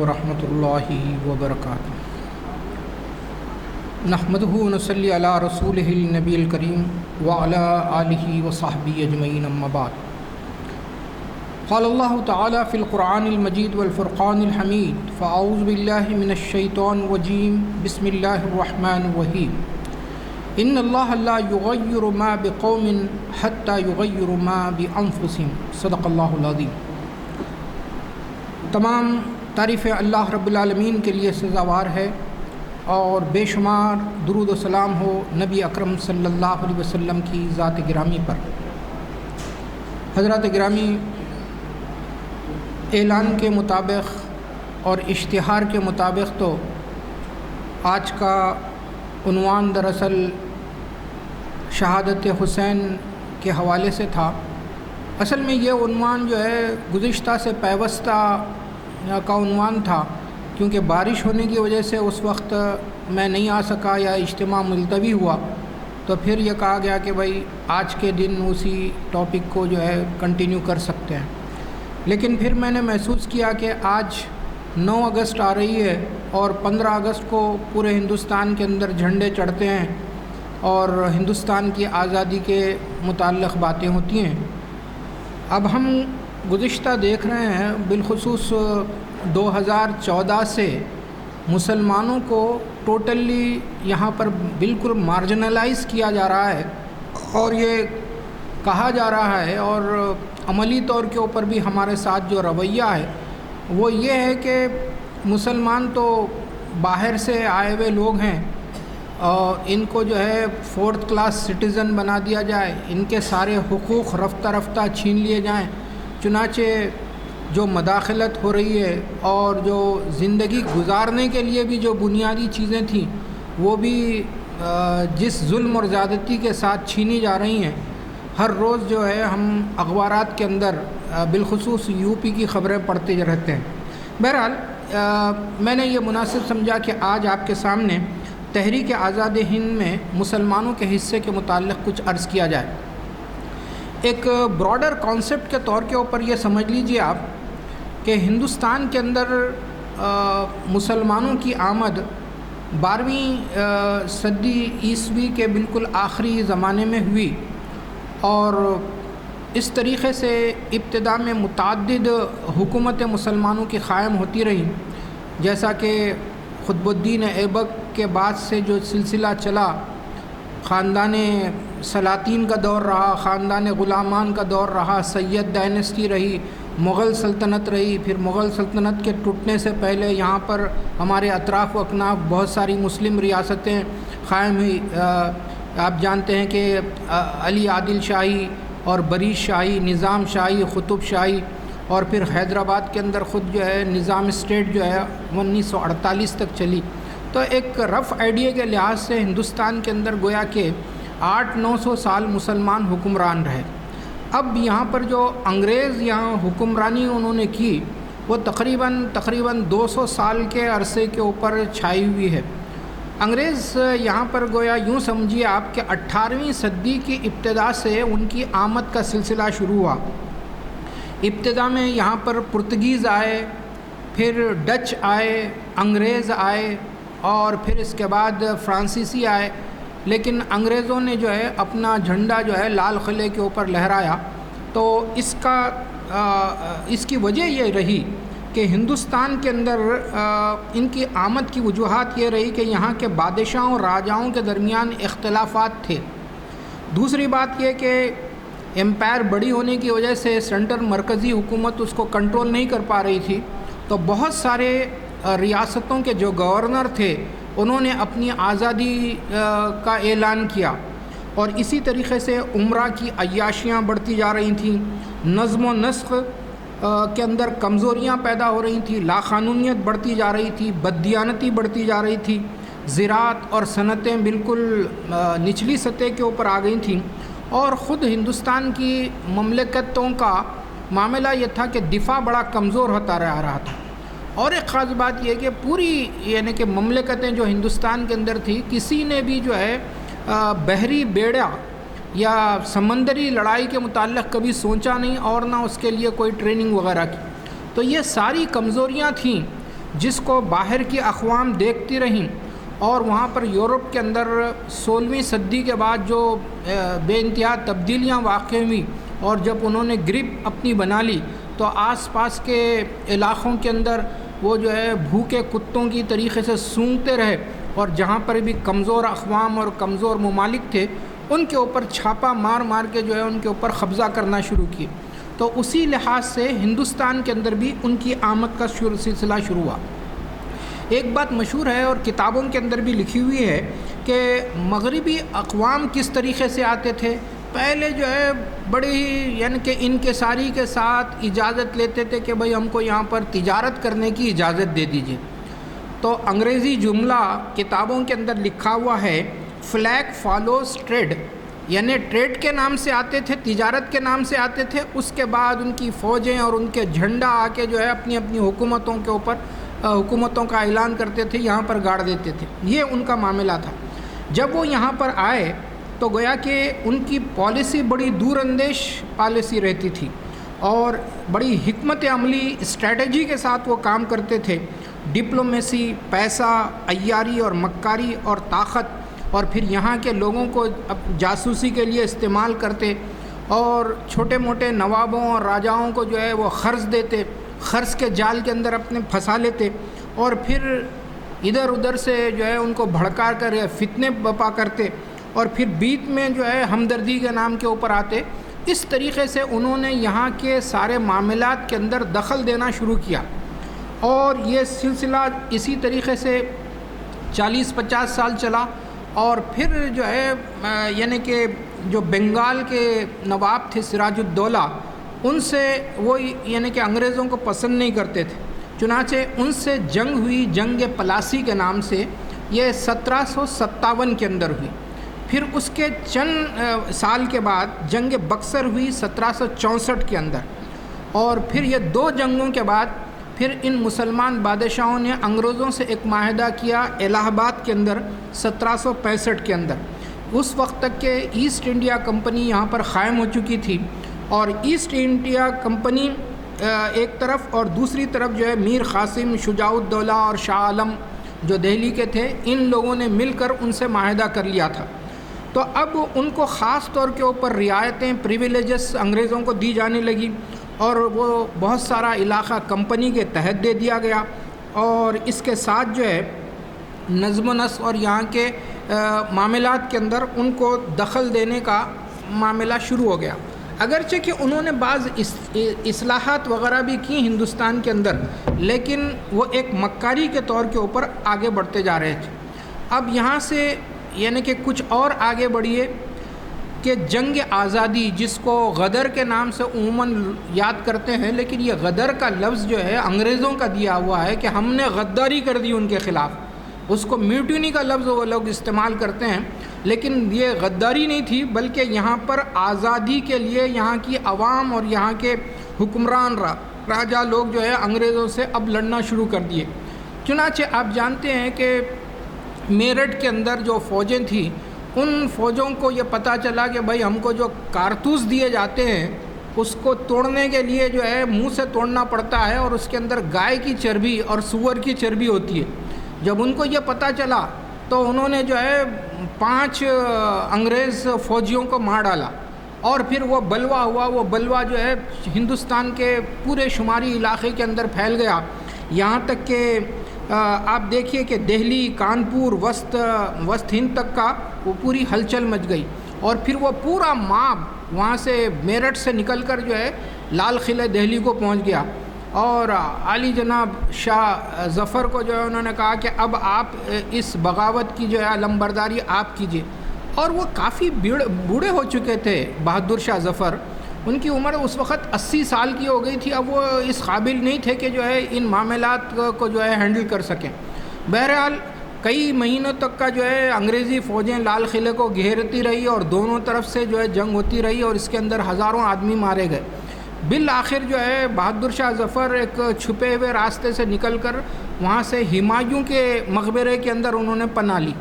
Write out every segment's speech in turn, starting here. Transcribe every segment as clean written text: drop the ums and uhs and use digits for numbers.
ورحمۃ اللہ وبرکاتہ۔ نحمدہ ونصلی علی رسولہ النبی الکریم وعلی آلہ وصحبہ اجمعین، اما بعد۔ قال اللہ تعالی فی القرآن المجید والفرقان الحمید، فاعوذ باللہ من الشیطان الرجیم، بسم اللہ الرحمن الرحیم۔ ان اللہ لا یغیر ما بقوم حتی یغیروا ما بانفسہم، صدق اللہ العظیم۔ تمام تعریفیں اللہ رب العالمین کے لیے سزاوار ہے، اور بے شمار درود و سلام ہو نبی اکرم صلی اللہ علیہ وسلم کی ذات گرامی پر۔ حضرات گرامی، اعلان کے مطابق اور اشتہار کے مطابق تو آج کا عنوان دراصل شہادت حسین کے حوالے سے تھا۔ اصل میں یہ عنوان جو ہے گزشتہ سے پیوستہ کا عنوان تھا، کیونکہ بارش ہونے کی وجہ سے اس وقت میں نہیں آ سکا یا اجتماع ملتوی ہوا، تو پھر یہ کہا گیا کہ بھائی آج کے دن اسی ٹاپک کو جو ہے کنٹینیو کر سکتے ہیں۔ لیکن پھر میں نے محسوس کیا کہ آج 9 اگست آ رہی ہے اور 15 اگست کو پورے ہندوستان کے اندر جھنڈے چڑھتے ہیں اور ہندوستان کی آزادی کے متعلق باتیں ہوتی ہیں۔ اب ہم گزشتہ دیکھ رہے ہیں، بالخصوص 2014 سے مسلمانوں کو ٹوٹلی یہاں پر بالکل مارجنلائز کیا جا رہا ہے، اور یہ کہا جا رہا ہے اور عملی طور کے اوپر بھی ہمارے ساتھ جو رویہ ہے وہ یہ ہے کہ مسلمان تو باہر سے آئے ہوئے لوگ ہیں، اور ان کو جو ہے 4th کلاس سٹیزن بنا دیا جائے، ان کے سارے حقوق رفتہ رفتہ چھین لیے جائیں۔ چنانچہ جو مداخلت ہو رہی ہے اور جو زندگی گزارنے کے لیے بھی جو بنیادی چیزیں تھیں وہ بھی جس ظلم اور زیادتی کے ساتھ چھینی جا رہی ہیں، ہر روز جو ہے ہم اخبارات کے اندر بالخصوص یو پی کی خبریں پڑھتے رہتے ہیں۔ بہرحال میں نے یہ مناسب سمجھا کہ آج آپ کے سامنے تحریک آزاد ہند میں مسلمانوں کے حصے کے متعلق کچھ عرض کیا جائے۔ ایک براڈر کانسیپٹ کے طور کے اوپر یہ سمجھ لیجئے آپ کہ ہندوستان کے اندر مسلمانوں کی آمد 12ویں صدی عیسوی کے بالکل آخری زمانے میں ہوئی، اور اس طریقے سے ابتدا میں متعدد حکومتیں مسلمانوں کی قائم ہوتی رہیں، جیسا کہ قطب الدین ایبک کے بعد سے جو سلسلہ چلا، خاندان سلاطین کا دور رہا، خاندان غلامان کا دور رہا، سید ڈائنسٹی رہی، مغل سلطنت رہی، پھر مغل سلطنت کے ٹوٹنے سے پہلے یہاں پر ہمارے اطراف و اکناف بہت ساری مسلم ریاستیں قائم ہوئی۔ آپ جانتے ہیں کہ علی عادل شاہی اور بریش شاہی، نظام شاہی، قطب شاہی، اور پھر حیدرآباد کے اندر خود جو ہے نظام اسٹیٹ جو ہے 1948 تک چلی۔ تو ایک رف آئیڈیا کے لحاظ سے ہندوستان کے اندر گویا کہ 800-900 سال مسلمان حکمران رہے۔ اب یہاں پر جو انگریز یہاں حکمرانی انہوں نے کی وہ تقریباً 200 سال کے عرصے کے اوپر چھائی ہوئی ہے۔ انگریز یہاں پر گویا یوں سمجھیے آپ کہ 18ویں صدی کی ابتدا سے ان کی آمد کا سلسلہ شروع ہوا۔ ابتدا میں یہاں پر پرتگیز آئے، پھر ڈچ آئے، انگریز آئے، اور پھر اس کے بعد فرانسیسی آئے، لیکن انگریزوں نے جو ہے اپنا جھنڈا جو ہے لال قلعے کے اوپر لہرایا۔ تو اس کی وجہ یہ رہی کہ ہندوستان کے اندر ان کی آمد کی وجوہات یہ رہی کہ یہاں کے بادشاہوں راجاؤں کے درمیان اختلافات تھے۔ دوسری بات یہ کہ امپائر بڑی ہونے کی وجہ سے سینٹرل مرکزی حکومت اس کو کنٹرول نہیں کر پا رہی تھی، تو بہت سارے ریاستوں کے جو گورنر تھے انہوں نے اپنی آزادی کا اعلان کیا، اور اسی طریقے سے عمرہ کی عیاشیاں بڑھتی جا رہی تھیں، نظم و نسق کے اندر کمزوریاں پیدا ہو رہی تھیں، لاقانونیت بڑھتی جا رہی تھی، بددیانتی بڑھتی جا رہی تھی، زراعت اور صنعتیں بالکل نچلی سطح کے اوپر آ گئی تھیں، اور خود ہندوستان کی مملکتوں کا معاملہ یہ تھا کہ دفاع بڑا کمزور ہوتا رہا تھا۔ اور ایک خاص بات یہ کہ پوری یعنی کہ مملکتیں جو ہندوستان کے اندر تھی، کسی نے بھی جو ہے بحری بیڑا یا سمندری لڑائی کے متعلق کبھی سوچا نہیں، اور نہ اس کے لیے کوئی ٹریننگ وغیرہ کی۔ تو یہ ساری کمزوریاں تھیں، جس کو باہر کی اقوام دیکھتی رہیں، اور وہاں پر یورپ کے اندر 16ویں صدی کے بعد جو بے انتہا تبدیلیاں واقع ہوئیں، اور جب انہوں نے گرپ اپنی بنا لی تو آس پاس کے علاقوں کے اندر وہ جو ہے بھوکے کتوں کی طریقے سے سونگتے رہے، اور جہاں پر بھی کمزور اقوام اور کمزور ممالک تھے ان کے اوپر چھاپا مار مار کے جو ہے ان کے اوپر قبضہ کرنا شروع کیے۔ تو اسی لحاظ سے ہندوستان کے اندر بھی ان کی آمد کا سلسلہ شروع ہوا۔ ایک بات مشہور ہے اور کتابوں کے اندر بھی لکھی ہوئی ہے کہ مغربی اقوام کس طریقے سے آتے تھے۔ پہلے جو ہے بڑی ہی یعنی کہ انکساری کے ساتھ اجازت لیتے تھے کہ بھئی ہم کو یہاں پر تجارت کرنے کی اجازت دے دیجیے۔ تو انگریزی جملہ کتابوں کے اندر لکھا ہوا ہے فلیگ فالوز ٹریڈ، یعنی ٹریڈ کے نام سے آتے تھے، تجارت کے نام سے آتے تھے، اس کے بعد ان کی فوجیں اور ان کے جھنڈا آ کے جو ہے اپنی اپنی حکومتوں کے اوپر حکومتوں کا اعلان کرتے تھے، یہاں پر گاڑ دیتے تھے۔ یہ ان کا معاملہ تھا۔ جب وہ یہاں پر آئے تو گویا کہ ان کی پالیسی بڑی دور اندیش پالیسی رہتی تھی، اور بڑی حکمت عملی اسٹریٹجی کے ساتھ وہ کام کرتے تھے۔ ڈپلومیسی، پیسہ، عیاری اور مکاری اور طاقت، اور پھر یہاں کے لوگوں کو جاسوسی کے لیے استعمال کرتے، اور چھوٹے موٹے نوابوں اور راجاؤں کو جو ہے وہ قرض دیتے، قرض کے جال کے اندر اپنے پھنسا لیتے، اور پھر ادھر ادھر سے جو ہے ان کو بھڑکا کر فتنے بپا کرتے، اور پھر بیچ میں جو ہے ہمدردی کے نام کے اوپر آتے۔ اس طریقے سے انہوں نے یہاں کے سارے معاملات کے اندر دخل دینا شروع کیا، اور یہ سلسلہ اسی طریقے سے 40-50 سال چلا۔ اور پھر جو ہے یعنی کہ جو بنگال کے نواب تھے سراج الدولہ، ان سے وہ یعنی کہ انگریزوں کو پسند نہیں کرتے تھے، چنانچہ ان سے جنگ ہوئی، جنگ پلاسی کے نام سے، یہ 1757 کے اندر ہوئی۔ پھر اس کے چند سال کے بعد جنگ بکسر ہوئی 1764 کے اندر، اور پھر یہ 2 جنگوں کے بعد پھر ان مسلمان بادشاہوں نے انگریزوں سے ایک معاہدہ کیا الہ آباد کے اندر 1765 کے اندر۔ اس وقت تک کہ ایسٹ انڈیا کمپنی یہاں پر قائم ہو چکی تھی، اور ایسٹ انڈیا کمپنی ایک طرف اور دوسری طرف جو ہے میر قاسم، شجاع الدولہ اور شاہ عالم جو دہلی کے تھے، ان لوگوں نے مل کر ان سے معاہدہ کر لیا تھا۔ تو اب ان کو خاص طور کے اوپر رعایتیں، پریویلیجز انگریزوں کو دی جانے لگی، اور وہ بہت سارا علاقہ کمپنی کے تحت دے دیا گیا، اور اس کے ساتھ جو ہے نظم و نسق اور یہاں کے معاملات کے اندر ان کو دخل دینے کا معاملہ شروع ہو گیا۔ اگرچہ کہ انہوں نے بعض اصلاحات وغیرہ بھی کی ہندوستان کے اندر، لیکن وہ ایک مکاری کے طور کے اوپر آگے بڑھتے جا رہے تھے۔ اب یہاں سے یعنی کہ کچھ اور آگے بڑھیے کہ جنگ آزادی، جس کو غدر کے نام سے عموماً یاد کرتے ہیں، لیکن یہ غدر کا لفظ جو ہے انگریزوں کا دیا ہوا ہے کہ ہم نے غداری کر دی ان کے خلاف۔ اس کو میوٹینی کا لفظ وہ لوگ استعمال کرتے ہیں، لیکن یہ غداری نہیں تھی، بلکہ یہاں پر آزادی کے لیے یہاں کی عوام اور یہاں کے حکمران راجا لوگ جو ہے انگریزوں سے اب لڑنا شروع کر دیے۔ چنانچہ آپ جانتے ہیں کہ میرٹھ کے اندر جو فوجیں تھیں، ان فوجوں کو یہ پتہ چلا کہ بھائی ہم کو جو کارتوس دیے جاتے ہیں اس کو توڑنے کے لیے جو ہے منہ سے توڑنا پڑتا ہے، اور اس کے اندر گائے کی چربی اور سور کی چربی ہوتی ہے۔ جب ان کو یہ پتہ چلا تو انہوں نے جو ہے 5 انگریز فوجیوں کو مار ڈالا، اور پھر وہ بلوا ہوا، وہ بلوا جو ہے ہندوستان کے پورے شمالی علاقے کے اندر پھیل گیا، یہاں تک کہ آپ دیکھیے کہ دہلی، کانپور، وسط ہند تک کا وہ پوری ہلچل مچ گئی، اور پھر وہ پورا ماب وہاں سے میرٹھ سے نکل کر جو ہے لال قلعہ دہلی کو پہنچ گیا، اور عالی جناب شاہ ظفر کو جو ہے انہوں نے کہا کہ اب آپ اس بغاوت کی جو ہے علمبرداری آپ کیجیے۔ اور وہ کافی بوڑھے ہو چکے تھے بہادر شاہ ظفر، ان کی عمر اس وقت 80 سال کی ہو گئی تھی، اب وہ اس قابل نہیں تھے کہ جو ہے ان معاملات کو جو ہے ہینڈل کر سکیں۔ بہرحال کئی مہینوں تک کا جو ہے انگریزی فوجیں لال قلعے کو گھیرتی رہی، اور دونوں طرف سے جو ہے جنگ ہوتی رہی، اور اس کے اندر ہزاروں آدمی مارے گئے۔ بالآخر جو ہے بہادر شاہ ظفر ایک چھپے ہوئے راستے سے نکل کر وہاں سے ہمایوں کے مقبرے کے اندر انہوں نے پناہ لی۔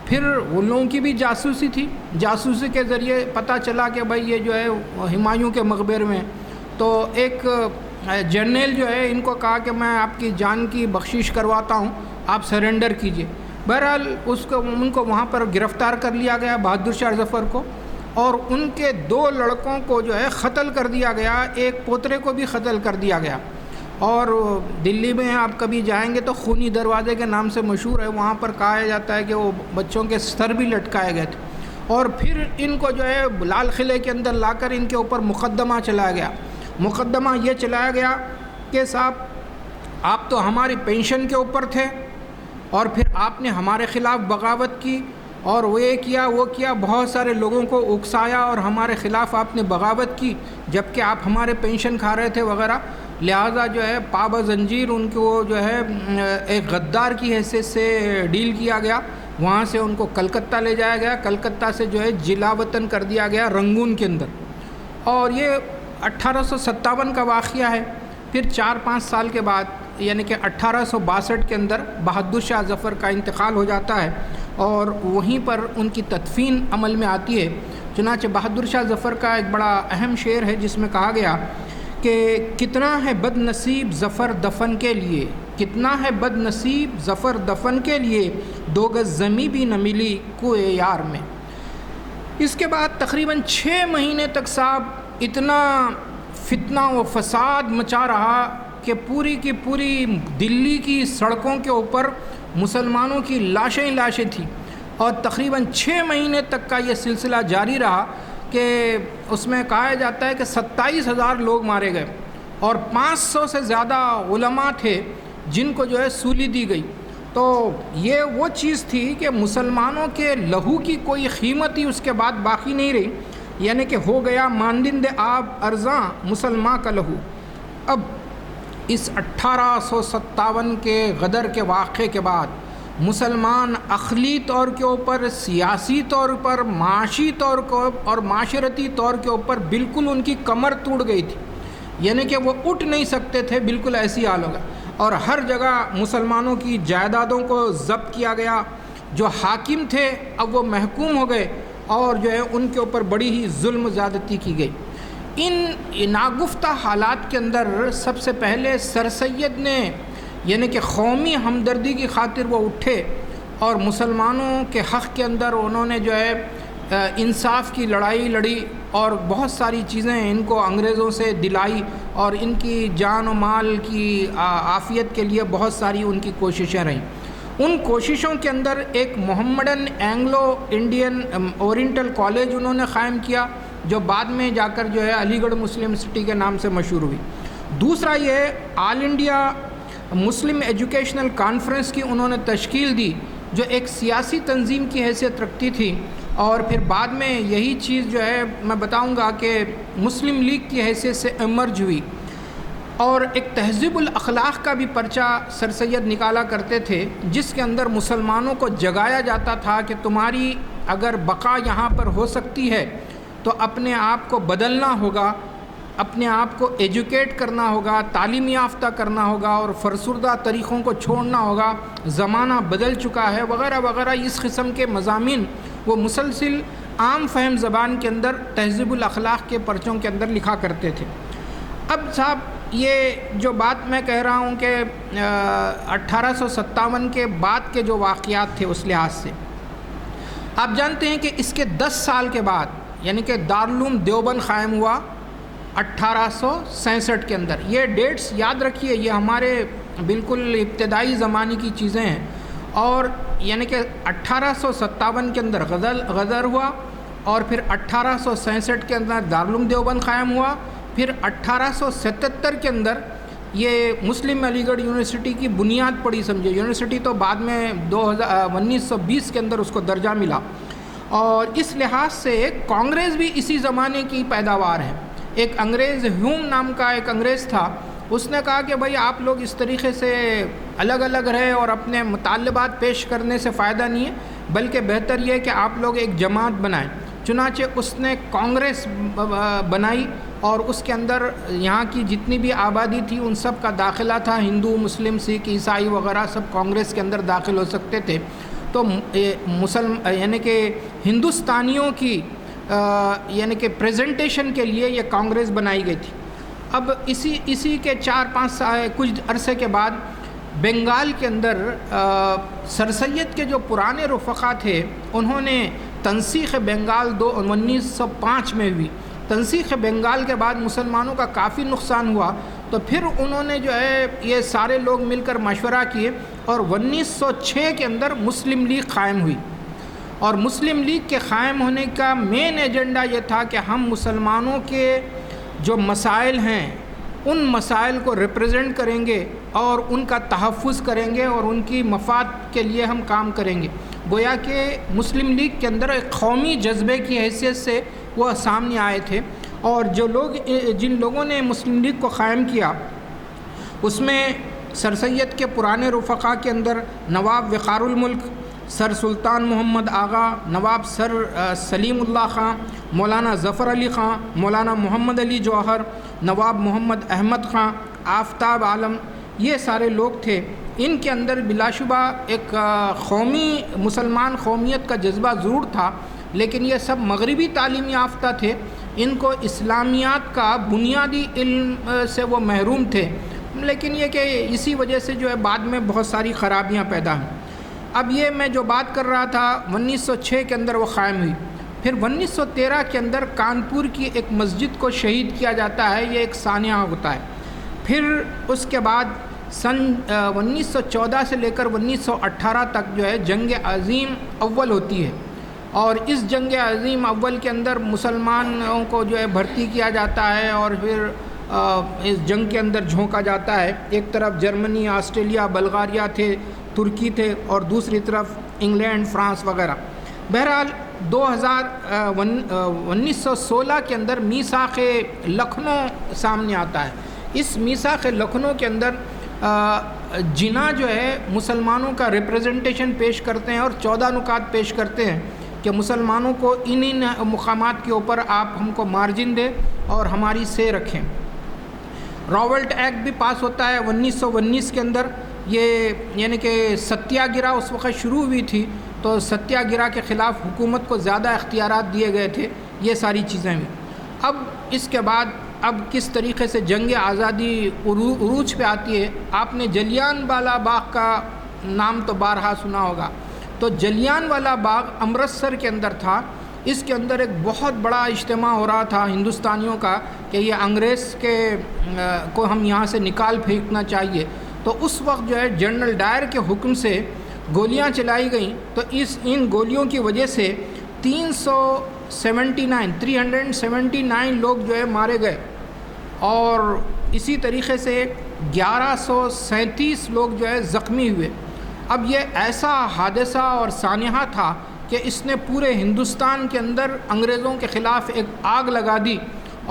پھر ان لوگوں کی بھی جاسوسی تھی، جاسوسی کے ذریعے پتہ چلا کہ بھائی یہ جو ہے ہمایوں کے مقبرے میں، تو ایک جرنیل جو ہے ان کو کہا کہ میں آپ کی جان کی بخشش کرواتا ہوں، آپ سرنڈر کیجئے۔ بہرحال ان کو وہاں پر گرفتار کر لیا گیا، بہادر شاہ ظفر کو، اور ان کے 2 لڑکوں کو جو ہے قتل کر دیا گیا، ایک پوترے کو بھی قتل کر دیا گیا۔ اور دلی میں آپ کبھی جائیں گے تو خونی دروازے کے نام سے مشہور ہے، وہاں پر کہا جاتا ہے کہ وہ بچوں کے سر بھی لٹکائے گئے تھے۔ اور پھر ان کو جو ہے لال قلعے کے اندر لا کر ان کے اوپر مقدمہ چلایا گیا۔ مقدمہ یہ چلایا گیا کہ صاحب آپ تو ہماری پینشن کے اوپر تھے، اور پھر آپ نے ہمارے خلاف بغاوت کی، اور وہ یہ کیا وہ کیا، بہت سارے لوگوں کو اکسایا اور ہمارے خلاف آپ نے بغاوت کی، جبکہ آپ ہمارے پینشن کھا رہے تھے وغیرہ۔ لہٰذا جو ہے پابہ زنجیر ان کو جو ہے ایک غدار کی حیثیت سے ڈیل کیا گیا، وہاں سے ان کو کلکتہ لے جایا گیا، کلکتہ سے جو ہے جلا وطن کر دیا گیا رنگون کے اندر۔ اور یہ 1857 کا واقعہ ہے۔ پھر 4-5 سال کے بعد یعنی کہ 1862 کے اندر بہادر شاہ ظفر کا انتقال ہو جاتا ہے، اور وہیں پر ان کی تدفین عمل میں آتی ہے۔ چنانچہ بہادر شاہ ظفر کا ایک بڑا اہم شعر ہے جس میں کہا گیا کہ کتنا ہے بد نصیب ظفر دفن کے لیے، کتنا ہے بد نصیب ظفر دفن کے لیے، 2 گز زمیں بھی نہ ملی کوئے یار میں۔ اس کے بعد تقریباً 6 مہینے تک صاحب اتنا فتنہ و فساد مچا رہا کہ پوری کی پوری دلی کی سڑکوں کے اوپر مسلمانوں کی لاشیں تھیں، اور تقریباً 6 مہینے تک کا یہ سلسلہ جاری رہا کہ اس میں کہا جاتا ہے کہ 27,000 لوگ مارے گئے، اور 500 سے زیادہ علماء تھے جن کو جو ہے سولی دی گئی۔ تو یہ وہ چیز تھی کہ مسلمانوں کے لہو کی کوئی قیمت ہی اس کے بعد باقی نہیں رہی، یعنی کہ ہو گیا مانند آب ارزاں مسلمان کا لہو۔ اب اس 1857 کے غدر کے واقعے کے بعد مسلمان عقلی طور کے اوپر، سیاسی طور پر، معاشی طور اور معاشرتی طور کے اوپر بالکل ان کی کمر ٹوٹ گئی تھی، یعنی کہ وہ اٹھ نہیں سکتے تھے، بالکل ایسی حال ہوگا۔ اور ہر جگہ مسلمانوں کی جائیدادوں کو ضبط کیا گیا، جو حاکم تھے اب وہ محکوم ہو گئے، اور جو ہے ان کے اوپر بڑی ہی ظلم زیادتی کی گئی۔ ان ناگفتہ حالات کے اندر سب سے پہلے سر سید نے یعنی کہ قومی ہمدردی کی خاطر وہ اٹھے، اور مسلمانوں کے حق کے اندر انہوں نے جو ہے انصاف کی لڑائی لڑی، اور بہت ساری چیزیں ان کو انگریزوں سے دلائی، اور ان کی جان و مال کی عافیت کے لیے بہت ساری ان کی کوششیں رہیں۔ ان کوششوں کے اندر ایک Mohammedan Anglo Indian oriental college انہوں نے قائم کیا، جو بعد میں جا کر جو ہے علی گڑھ مسلم سٹی کے نام سے مشہور ہوئی۔ دوسرا یہ آل انڈیا مسلم ایجوکیشنل کانفرنس کی انہوں نے تشکیل دی، جو ایک سیاسی تنظیم کی حیثیت رکھتی تھی، اور پھر بعد میں یہی چیز جو ہے میں بتاؤں گا کہ مسلم لیگ کی حیثیت سے ایمرج ہوئی۔ اور ایک تہذیب الاخلاق کا بھی پرچہ سر سید نکالا کرتے تھے، جس کے اندر مسلمانوں کو جگایا جاتا تھا کہ تمہاری اگر بقا یہاں پر ہو سکتی ہے تو اپنے آپ کو بدلنا ہوگا، اپنے آپ کو ایجوکیٹ کرنا ہوگا، تعلیم یافتہ کرنا ہوگا، اور فرسودہ طریقوں کو چھوڑنا ہوگا، زمانہ بدل چکا ہے وغیرہ وغیرہ۔ اس قسم کے مضامین وہ مسلسل عام فہم زبان کے اندر تہذیب الاخلاق کے پرچوں کے اندر لکھا کرتے تھے۔ اب صاحب یہ جو بات میں کہہ رہا ہوں کہ 1857 کے بعد کے جو واقعات تھے اس لحاظ سے آپ جانتے ہیں کہ اس کے 10 سال کے بعد یعنی کہ دارالعلوم دیوبند قائم ہوا 1867 کے اندر۔ یہ ڈیٹس یاد رکھیے، یہ ہمارے بالکل ابتدائی زمانے کی چیزیں ہیں، اور یعنی کہ 1857 کے اندر غدر ہوا، اور پھر 1867 کے اندر دارالعلوم دیوبند قائم ہوا، پھر 1877 کے اندر یہ مسلم علی گڑھ یونیورسٹی کی بنیاد پڑی سمجھے۔ یونیورسٹی تو بعد میں 1920 کے اندر اس کو درجہ ملا، اور اس لحاظ سے کانگریس بھی اسی زمانے کی پیداوار ہے۔ ایک انگریز ہیوم نام کا ایک انگریز تھا، اس نے کہا کہ بھائی آپ لوگ اس طریقے سے الگ الگ رہے اور اپنے مطالبات پیش کرنے سے فائدہ نہیں ہے، بلکہ بہتر یہ ہے کہ آپ لوگ ایک جماعت بنائیں۔ چنانچہ اس نے کانگریس بنائی، اور اس کے اندر یہاں کی جتنی بھی آبادی تھی ان سب کا داخلہ تھا، ہندو، مسلم، سکھ، عیسائی وغیرہ سب کانگریس کے اندر داخل ہو سکتے تھے۔ تو یعنی کہ ہندوستانیوں کی یعنی کہ پریزنٹیشن کے لیے یہ کانگریس بنائی گئی تھی۔ اب اسی کے 4-5 کچھ عرصے کے بعد بنگال کے اندر سر سید کے جو پرانے رفقا تھے انہوں نے تنسیخ بنگال 1905 میں ہوئی. تنسیخ بنگال کے بعد مسلمانوں کا کافی نقصان ہوا، تو پھر انہوں نے جو ہے یہ سارے لوگ مل کر مشورہ کیے اور 1906 کے اندر مسلم لیگ قائم ہوئی. اور مسلم لیگ کے قائم ہونے کا مین ایجنڈا یہ تھا کہ ہم مسلمانوں کے جو مسائل ہیں ان مسائل کو ریپرزینٹ کریں گے اور ان کا تحفظ کریں گے اور ان کی مفاد کے لیے ہم کام کریں گے. گویا کہ مسلم لیگ کے اندر ایک قومی جذبے کی حیثیت سے وہ سامنے آئے تھے. اور جن لوگوں نے مسلم لیگ کو قائم کیا اس میں سر سید کے پرانے رفقا کے اندر نواب وقار الملک، سر سلطان محمد آغا، نواب سر سلیم اللہ خان، مولانا ظفر علی خان، مولانا محمد علی جوہر، نواب محمد احمد خان، آفتاب عالم، یہ سارے لوگ تھے. ان کے اندر بلا شبہ ایک مسلمان قومیت کا جذبہ ضرور تھا، لیکن یہ سب مغربی تعلیم یافتہ تھے. ان کو اسلامیات کا بنیادی علم سے وہ محروم تھے، لیکن یہ کہ اسی وجہ سے جو ہے بعد میں بہت ساری خرابیاں پیدا ہوئیں. اب یہ میں جو بات کر رہا تھا 1906 کے اندر وہ قائم ہوئی. پھر 1913 کے اندر کانپور کی ایک مسجد کو شہید کیا جاتا ہے، یہ ایک سانحہ ہوتا ہے. پھر اس کے بعد سن 1914 سے لے کر 1918 تک جو ہے جنگ عظیم اول ہوتی ہے، اور اس جنگ عظیم اول کے اندر مسلمانوں کو جو ہے بھرتی کیا جاتا ہے اور پھر اس جنگ کے اندر جھونکا جاتا ہے. ایک طرف جرمنی، آسٹریلیا، بلغاریہ تھے، ترکی تھے، اور دوسری طرف انگلینڈ، فرانس وغیرہ. بہرحال 1916 کے اندر میثاق لکھنؤ سامنے آتا ہے. اس میثاق لکھنؤ کے اندر جناح جو ہے مسلمانوں کا ریپریزنٹیشن پیش کرتے ہیں اور 14 نکات پیش کرتے ہیں کہ مسلمانوں کو ان مقامات کے اوپر آپ ہم کو مارجن دیں اور ہماری سے رکھیں. راولٹ ایکٹ بھی پاس ہوتا ہے 1919 کے اندر. یہ یعنی کہ ستیہ گرہ اس وقت شروع ہوئی تھی، تو ستیہ گرہ کے خلاف حکومت کو زیادہ اختیارات دیے گئے تھے. یہ ساری چیزیں ہوئیں. اب اس کے بعد کس طریقے سے جنگ آزادی عروج پہ آتی ہے. آپ نے جلیان والا باغ کا نام تو بارہا سنا ہوگا. تو جلیان والا باغ امرتسر کے اندر تھا. اس کے اندر ایک بہت بڑا اجتماع ہو رہا تھا ہندوستانیوں کا کہ یہ انگریز کو ہم یہاں سے نکال پھینکنا چاہیے. تو اس وقت جو ہے جنرل ڈائر کے حکم سے گولیاں چلائی گئیں. تو ان گولیوں کی وجہ سے 379 لوگ جو ہے مارے گئے، اور اسی طریقے سے 1137 لوگ جو ہے زخمی ہوئے. اب یہ ایسا حادثہ اور سانحہ تھا کہ اس نے پورے ہندوستان کے اندر انگریزوں کے خلاف ایک آگ لگا دی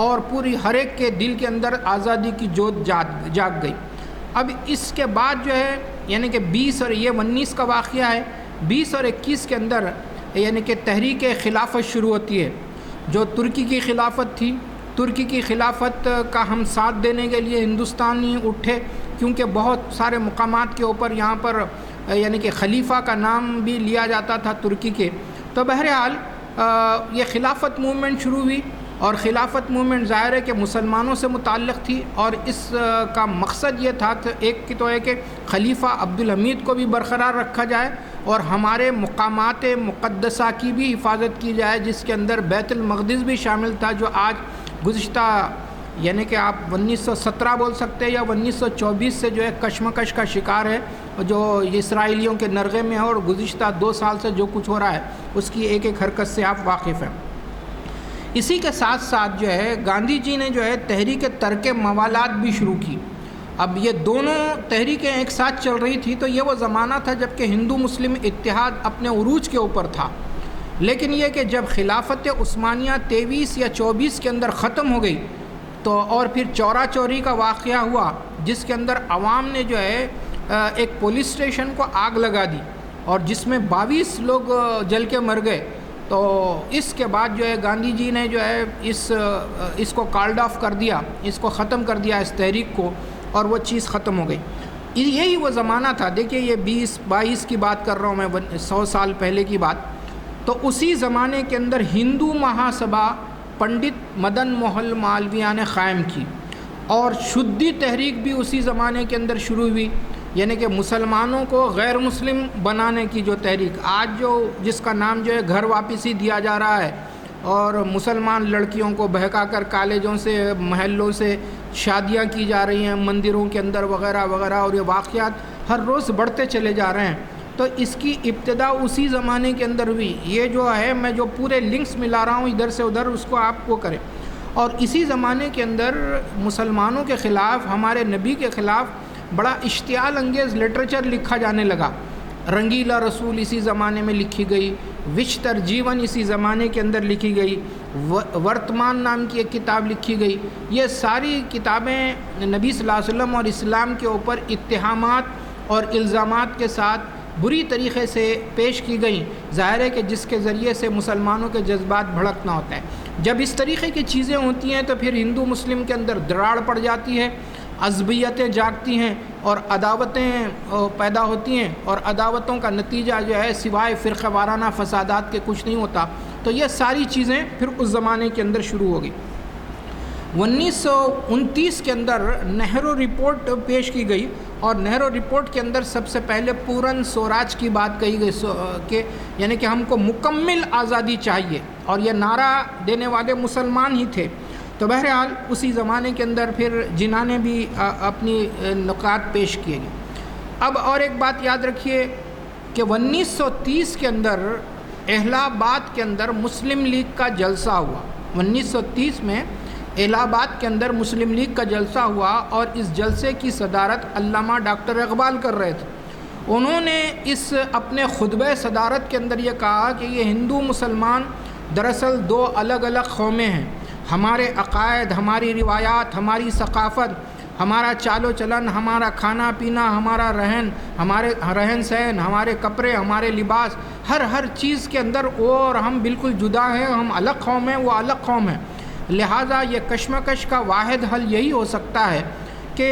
اور پوری ہر ایک کے دل کے اندر آزادی کی جوت جاگ گئی. اب اس کے بعد جو ہے یعنی کہ 20 اور یہ 19 کا واقعہ ہے، 20 اور 21 کے اندر یعنی کہ تحریک خلافت شروع ہوتی ہے جو ترکی کی خلافت تھی. ترکی کی خلافت کا ہم ساتھ دینے کے لیے ہندوستانی اٹھے، کیونکہ بہت سارے مقامات کے اوپر یہاں پر یعنی کہ خلیفہ کا نام بھی لیا جاتا تھا ترکی کے. تو بہرحال یہ خلافت موومنٹ شروع ہوئی، اور خلافت موومنٹ ظاہر ہے کہ مسلمانوں سے متعلق تھی، اور اس کا مقصد یہ تھا کہ ایک کی تو ہے کہ خلیفہ عبدالحمید کو بھی برقرار رکھا جائے اور ہمارے مقامات مقدسہ کی بھی حفاظت کی جائے، جس کے اندر بیت المقدس بھی شامل تھا، جو آج گزشتہ یعنی کہ آپ 1917 بول سکتے ہیں یا 1924 سے جو ہے کشمکش کا شکار ہے، جو اسرائیلیوں کے نرغے میں ہے، اور گزشتہ 2 سال سے جو کچھ ہو رہا ہے اس کی ایک ایک حرکت سے آپ واقف ہیں. اسی کے ساتھ ساتھ جو ہے گاندھی جی نے جو ہے تحریک ترک موالات بھی شروع کی. اب یہ دونوں تحریکیں ایک ساتھ چل رہی تھی، تو یہ وہ زمانہ تھا جب کہ ہندو مسلم اتحاد اپنے عروج کے اوپر تھا. لیکن یہ کہ جب خلافت عثمانیہ 23 یا 24 کے اندر ختم ہو گئی، تو اور پھر چورا چوری کا واقعہ ہوا جس کے اندر عوام نے جو ہے ایک پولیس اسٹیشن کو آگ لگا دی، اور جس میں 22 لوگ جل کے مر گئے. تو اس کے بعد جو ہے گاندھی جی نے جو ہے اس کو کالڈ آف کر دیا، اس کو ختم کر دیا، اس تحریک کو، اور وہ چیز ختم ہو گئی. یہی وہ زمانہ تھا. دیکھیے یہ 20-22 کی بات کر رہا ہوں میں، 100 سال پہلے کی بات. تو اسی زمانے کے اندر ہندو مہا سبھا پنڈت مدن موہن مالویہ نے قائم کی، اور شدی تحریک بھی اسی زمانے کے اندر شروع ہوئی، یعنی کہ مسلمانوں کو غیر مسلم بنانے کی جو تحریک، آج جو جس کا نام جو ہے گھر واپسی دیا جا رہا ہے، اور مسلمان لڑکیوں کو بہکا کر کالجوں سے محلوں سے شادیاں کی جا رہی ہیں مندروں کے اندر وغیرہ وغیرہ، اور یہ واقعات ہر روز بڑھتے چلے جا رہے ہیں. تو اس کی ابتدا اسی زمانے کے اندر ہوئی. یہ جو ہے میں جو پورے لنکس ملا رہا ہوں ادھر سے ادھر، اس کو آپ کو کریں. اور اسی زمانے کے اندر مسلمانوں کے خلاف، ہمارے نبی کے خلاف بڑا اشتعال انگیز لٹریچر لکھا جانے لگا. رنگیلا رسول اسی زمانے میں لکھی گئی، وشتر جیون اسی زمانے کے اندر لکھی گئی، ورتمان نام کی ایک کتاب لکھی گئی. یہ ساری کتابیں نبی صلی اللہ علیہ وسلم اور اسلام کے اوپر اتہامات اور الزامات کے ساتھ بری طریقے سے پیش کی گئیں. ظاہر ہے کہ جس کے ذریعے سے مسلمانوں کے جذبات بھڑکنا ہوتا ہے. جب اس طریقے کی چیزیں ہوتی ہیں تو پھر ہندو مسلم کے اندر دراڑ پڑ جاتی ہے، عصبیتیں جاگتی ہیں اور عداوتیں پیدا ہوتی ہیں، اور عداوتوں کا نتیجہ جو ہے سوائے فرقہ وارانہ فسادات کے کچھ نہیں ہوتا. تو یہ ساری چیزیں پھر اس زمانے کے اندر شروع ہو گئی. 1929 کے اندر نہرو رپورٹ پیش کی گئی، اور نہرو رپورٹ کے اندر سب سے پہلے پورن سوراج کی بات کہی گئی کہ یعنی کہ ہم کو مکمل آزادی چاہیے، اور یہ نعرہ دینے والے مسلمان ہی تھے. تو بہرحال اسی زمانے کے اندر پھر جنہوں نے بھی اپنی نکات پیش کیے گئے. اب اور ایک بات یاد رکھیے کہ 1930 کے اندر الہ آباد کے اندر مسلم لیگ کا جلسہ ہوا. 1930 میں الہ آباد کے اندر مسلم لیگ کا جلسہ ہوا، اور اس جلسے کی صدارت علامہ ڈاکٹر اقبال کر رہے تھے. انہوں نے اس اپنے خطبہ صدارت کے اندر یہ کہا کہ یہ ہندو مسلمان دراصل دو الگ الگ قومیں ہیں. ہمارے عقائد، ہماری روایات، ہماری ثقافت، ہمارا چال و چلن، ہمارا کھانا پینا، ہمارا ہمارے رہن سہن، ہمارے کپڑے، ہمارے لباس، ہر چیز کے اندر اور ہم بالکل جدا ہیں. ہم الگ قوم ہیں، وہ الگ قوم ہیں. لہٰذا یہ کشمکش کا واحد حل یہی ہو سکتا ہے کہ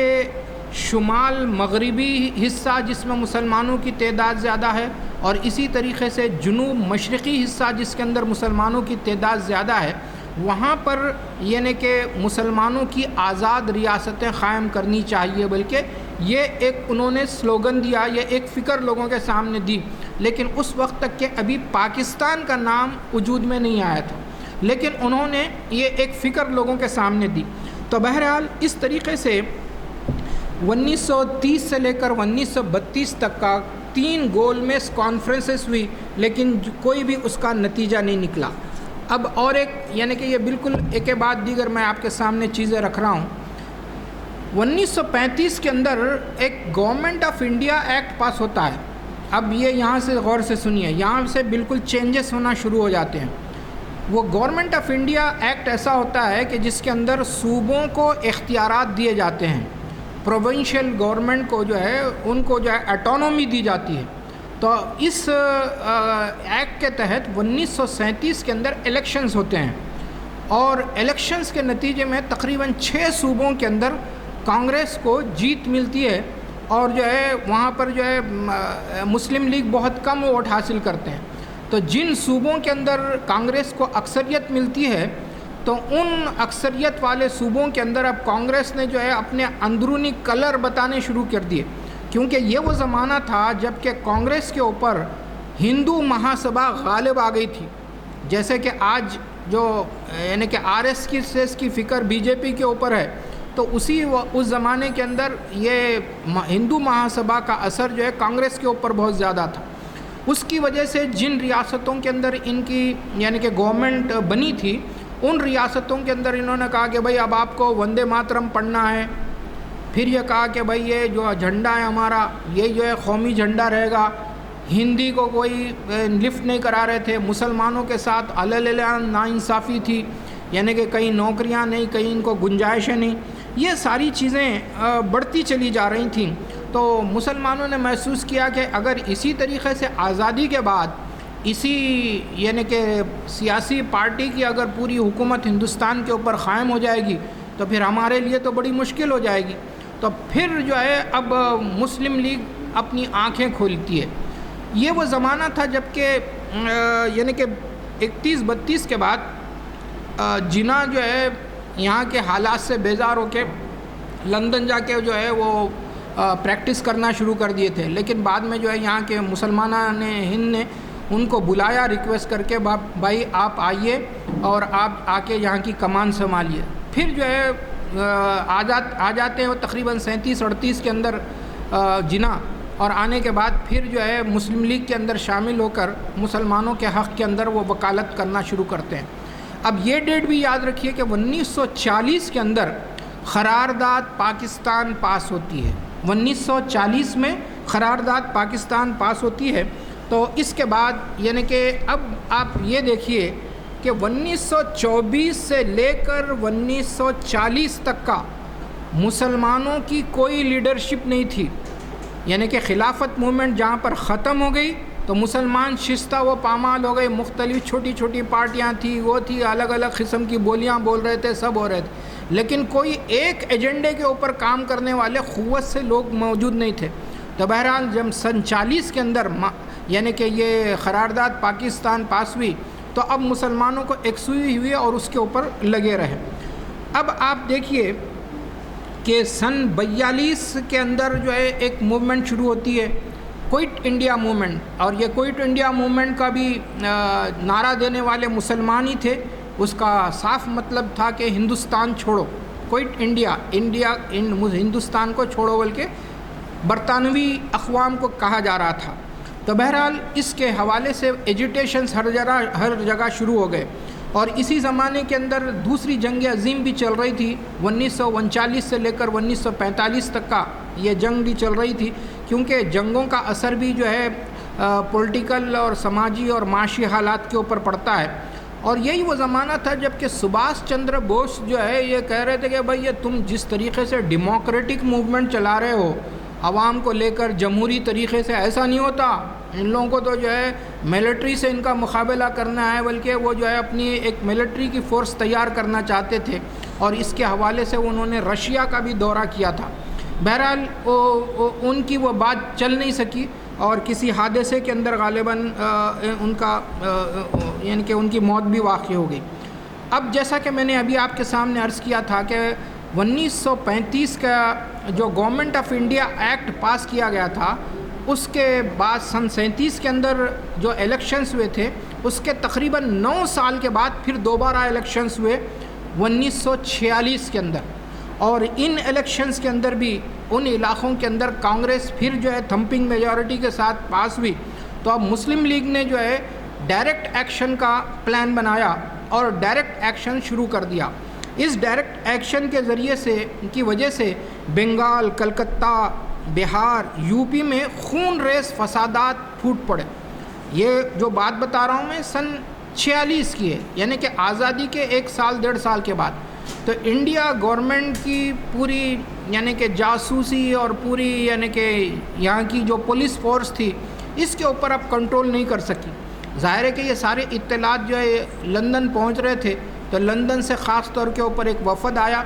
شمال مغربی حصہ جس میں مسلمانوں کی تعداد زیادہ ہے، اور اسی طریقے سے جنوب مشرقی حصہ جس کے اندر مسلمانوں کی تعداد زیادہ ہے، وہاں پر یعنی کہ مسلمانوں کی آزاد ریاستیں قائم کرنی چاہیے. بلکہ یہ ایک انہوں نے سلوگن دیا، یہ ایک فکر لوگوں کے سامنے دی. لیکن اس وقت تک کہ ابھی پاکستان کا نام وجود میں نہیں آیا تھا، لیکن انہوں نے یہ ایک فکر لوگوں کے سامنے دی. تو بہرحال اس طریقے سے 1930 سے لے کر 1932 تک کا 3 گول میز کانفرنسز ہوئی، لیکن کوئی بھی اس کا نتیجہ نہیں نکلا. اب اور ایک یعنی کہ یہ بالکل ایک کے بعد دیگر میں آپ کے سامنے چیزیں رکھ رہا ہوں. 1935 کے اندر ایک گورنمنٹ آف انڈیا ایکٹ پاس ہوتا ہے. اب یہ یہاں سے غور سے سنیے، یہاں سے بالکل چینجز ہونا شروع ہو جاتے ہیں. وہ گورنمنٹ آف انڈیا ایکٹ ایسا ہوتا ہے کہ جس کے اندر صوبوں کو اختیارات دیے جاتے ہیں. پروونشل گورنمنٹ کو جو ہے ان کو جو ہے اٹانومی دی جاتی ہے. تو اس ایکٹ کے تحت 1937 کے اندر الیکشنز ہوتے ہیں، اور الیکشنز کے نتیجے میں تقریباً 6 صوبوں کے اندر کانگریس کو جیت ملتی ہے، اور جو ہے وہاں پر جو ہے مسلم لیگ بہت کم ووٹ حاصل کرتے ہیں. تو جن صوبوں کے اندر کانگریس کو اکثریت ملتی ہے، تو ان اکثریت والے صوبوں کے اندر اب کانگریس نے جو ہے اپنے اندرونی کلر بتانے شروع کر دیے. کیونکہ یہ وہ زمانہ تھا جب کہ کانگریس کے اوپر ہندو مہاسبھا غالب آ گئی تھی. جیسے کہ آج جو یعنی کہ RSS کی فکر بی جے پی کے اوپر ہے، تو اس زمانے کے اندر یہ ہندو مہاسبھا کا اثر جو ہے کانگریس کے اوپر بہت زیادہ تھا. اس کی وجہ سے جن ریاستوں کے اندر ان کی یعنی کہ گورنمنٹ بنی تھی، ان ریاستوں کے اندر انہوں نے کہا کہ بھئی اب آپ کو وندے ماترم پڑھنا ہے. پھر یہ کہا کہ بھئی یہ جو جھنڈا ہے ہمارا، یہ جو ہے قومی جھنڈا رہے گا. ہندی کو کوئی لفٹ نہیں کرا رہے تھے. مسلمانوں کے ساتھ اعلان ناانصافی تھی، یعنی کہ کہیں نوکریاں نہیں، کہیں ان کو گنجائشیں نہیں. یہ ساری چیزیں بڑھتی چلی جا رہی تھیں. تو مسلمانوں نے محسوس کیا کہ اگر اسی طریقے سے آزادی کے بعد اسی یعنی کہ سیاسی پارٹی کی اگر پوری حکومت ہندوستان کے اوپر قائم ہو جائے گی تو پھر ہمارے لیے تو بڑی مشکل ہو جائے گی. تو پھر جو ہے اب مسلم لیگ اپنی آنکھیں کھولتی ہے. یہ وہ زمانہ تھا جب کہ یعنی کہ 31-32 کے بعد جناح جو ہے یہاں کے حالات سے بیزار ہو کے لندن جا کے جو ہے وہ پریکٹس کرنا شروع کر دیے تھے، لیکن بعد میں جو ہے یہاں کے مسلمانان ہند نے ان کو بلایا ریکویسٹ کر کے، بھائی آپ آئیے اور آپ آ کے یہاں کی کمان سنبھالیے۔ پھر جو ہے آ جاتے ہیں وہ تقریباً 37-38 کے اندر جنا، اور آنے کے بعد پھر جو ہے مسلم لیگ کے اندر شامل ہو کر مسلمانوں کے حق کے اندر وہ وکالت کرنا شروع کرتے ہیں۔ اب یہ ڈیٹ بھی یاد رکھیے کہ 1940 کے اندر قرارداد پاکستان پاس ہوتی ہے، 1940 میں قرارداد پاکستان پاس ہوتی ہے۔ تو اس کے بعد یعنی کہ اب آپ یہ دیکھیے کہ 1924 سے لے کر 1940 تک کا مسلمانوں کی کوئی لیڈرشپ نہیں تھی، یعنی کہ خلافت موومنٹ جہاں پر ختم ہو گئی تو مسلمان شستہ و پامال ہو گئے، مختلف چھوٹی چھوٹی پارٹیاں تھیں، وہ تھی، الگ الگ قسم کی بولیاں بول رہے تھے، سب ہو رہے تھے، لیکن کوئی ایک ایجنڈے کے اوپر کام کرنے والے قوت سے لوگ موجود نہیں تھے۔ تو بہرحال جب سن 40 کے اندر یعنی کہ یہ قرارداد پاکستان پاس ہوئی تو اب مسلمانوں کو یکسوئی ہوئی اور اس کے اوپر لگے رہے۔ اب آپ دیکھیے کہ سن 42 کے اندر جو ہے ایک موومنٹ شروع ہوتی ہے، کوئٹ انڈیا موومنٹ، اور یہ کوئٹ انڈیا موومنٹ کا بھی نعرہ دینے والے مسلمان ہی تھے۔ اس کا صاف مطلب تھا کہ ہندوستان چھوڑو، کوئٹ انڈیا، ہندوستان کو چھوڑو بلکہ برطانوی اقوام کو کہا جا رہا تھا۔ تو بہرحال اس کے حوالے سے ایجیٹیشنز ہر جگہ شروع ہو گئے، اور اسی زمانے کے اندر دوسری جنگ عظیم بھی چل رہی تھی، 1939 سے لے کر 1945 تک کا یہ جنگ بھی چل رہی تھی، کیونکہ جنگوں کا اثر بھی جو ہے پولیٹیکل اور سماجی اور معاشی حالات کے اوپر پڑتا ہے۔ اور یہی وہ زمانہ تھا جب کہ سبھاش چندر بوس جو ہے یہ کہہ رہے تھے کہ بھائی یہ تم جس طریقے سے ڈیموکریٹک موومنٹ چلا رہے ہو عوام کو لے کر جمہوری طریقے سے، ایسا نہیں ہوتا، ان لوگوں کو تو جو ہے ملٹری سے ان کا مقابلہ کرنا ہے، بلکہ وہ جو ہے اپنی ایک ملٹری کی فورس تیار کرنا چاہتے تھے، اور اس کے حوالے سے انہوں نے رشیا کا بھی دورہ کیا تھا۔ بہرحال ان کی وہ بات چل نہیں سکی، اور کسی حادثے کے اندر غالباً ان کا یعنی کہ ان کی موت بھی واقع ہو گئی۔ اب جیسا کہ میں نے ابھی آپ کے سامنے عرض کیا تھا کہ 1935 کا جو گورنمنٹ آف انڈیا ایکٹ پاس کیا گیا تھا، اس کے بعد سن 37 کے اندر جو الیکشنز ہوئے تھے، اس کے تقریباً 9 سال کے بعد پھر دوبارہ الیکشنز ہوئے 1946 کے اندر، اور ان الیکشنز کے اندر بھی ان علاقوں کے اندر کانگریس پھر جو ہے تھمپنگ میجورٹی کے ساتھ پاس ہوئی۔ تو اب مسلم لیگ نے جو ہے ڈائریکٹ ایکشن کا پلان بنایا اور ڈائریکٹ ایکشن شروع کر دیا۔ اس ڈائریکٹ ایکشن کے ذریعے سے کی وجہ سے بنگال، کلکتہ، بہار، یو پی میں خون ریز فسادات پھوٹ پڑے۔ یہ جو بات بتا رہا ہوں میں سن 46 کی ہے، یعنی کہ آزادی کے 1 سال 1.5 سال کے بعد۔ تو انڈیا گورنمنٹ کی پوری یعنی کہ جاسوسی اور پوری یعنی کہ یہاں کی جو پولیس فورس تھی، اس کے اوپر اب کنٹرول نہیں کر سکی۔ ظاہر ہے کہ یہ سارے اطلاعات جو ہے لندن پہنچ رہے تھے، تو لندن سے خاص طور کے اوپر ایک وفد آیا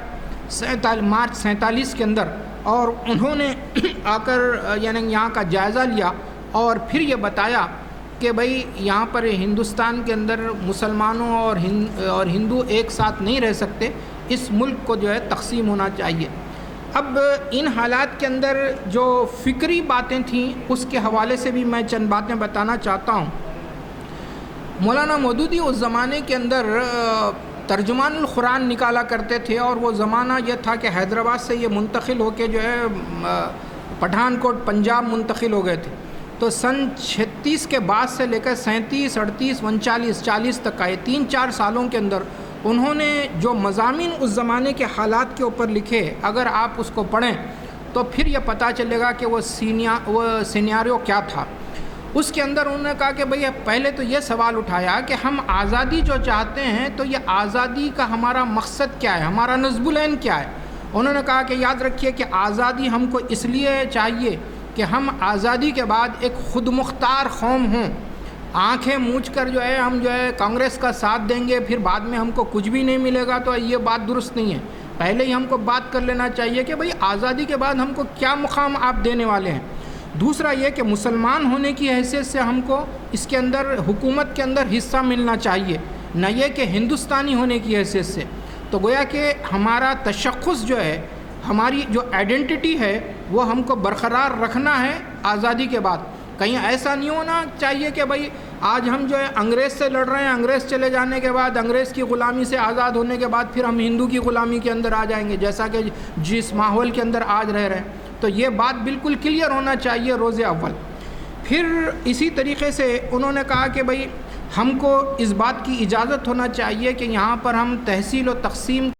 مارچ 47 کے اندر، اور انہوں نے آ کر یعنی یہاں کا جائزہ لیا اور پھر یہ بتایا کہ بھئی یہاں پر ہندوستان کے اندر مسلمانوں اور ہندو ایک ساتھ نہیں رہ سکتے، اس ملک کو جو ہے تقسیم ہونا چاہیے۔ اب ان حالات کے اندر جو فکری باتیں تھیں اس کے حوالے سے بھی میں چند باتیں بتانا چاہتا ہوں۔ مولانا مودودی اس زمانے کے اندر ترجمان القرآن نکالا کرتے تھے، اور وہ زمانہ یہ تھا کہ حیدرآباد سے یہ منتقل ہو کے جو ہے پٹھان کوٹ پنجاب منتقل ہو گئے تھے۔ تو سن 36 کے بعد سے لے کر 37، 38، 39، 40 تک کا یہ 3-4 سالوں کے اندر انہوں نے جو مضامین اس زمانے کے حالات کے اوپر لکھے، اگر آپ اس کو پڑھیں تو پھر یہ پتہ چلے گا کہ وہ سینیریو کیا تھا۔ اس کے اندر انہوں نے کہا کہ بھئی پہلے تو یہ سوال اٹھایا کہ ہم آزادی جو چاہتے ہیں تو یہ آزادی کا ہمارا مقصد کیا ہے، ہمارا نصب العین کیا ہے۔ انہوں نے کہا کہ یاد رکھیے کہ آزادی ہم کو اس لیے چاہیے کہ ہم آزادی کے بعد ایک خود مختار قوم ہوں۔ آنکھیں موچ کر جو ہے ہم جو ہے کانگریس کا ساتھ دیں گے، پھر بعد میں ہم کو کچھ بھی نہیں ملے گا، تو یہ بات درست نہیں ہے۔ پہلے ہی ہم کو بات کر لینا چاہیے کہ بھئی آزادی کے بعد ہم کو کیا مقام آپ دینے والے ہیں۔ دوسرا یہ کہ مسلمان ہونے کی حیثیت سے ہم کو اس کے اندر حکومت کے اندر حصہ ملنا چاہیے، نہ یہ کہ ہندوستانی ہونے کی حیثیت سے۔ تو گویا کہ ہمارا تشخص جو ہے ہماری جو آئیڈینٹی ہے وہ ہم کو برقرار رکھنا ہے آزادی کے بعد. کہیں ایسا نہیں ہونا چاہیے کہ بھائی آج ہم جو ہے انگریز سے لڑ رہے ہیں، انگریز چلے جانے کے بعد، انگریز کی غلامی سے آزاد ہونے کے بعد پھر ہم ہندو کی غلامی کے اندر آ جائیں گے، جیسا کہ جس ماحول کے اندر آج رہ رہے ہیں. تو یہ بات بالکل کلیئر ہونا چاہیے روز اول. پھر اسی طریقے سے انہوں نے کہا کہ بھائی ہم کو اس بات کی اجازت ہونا چاہیے کہ یہاں پر ہم تحصیل و تقسیم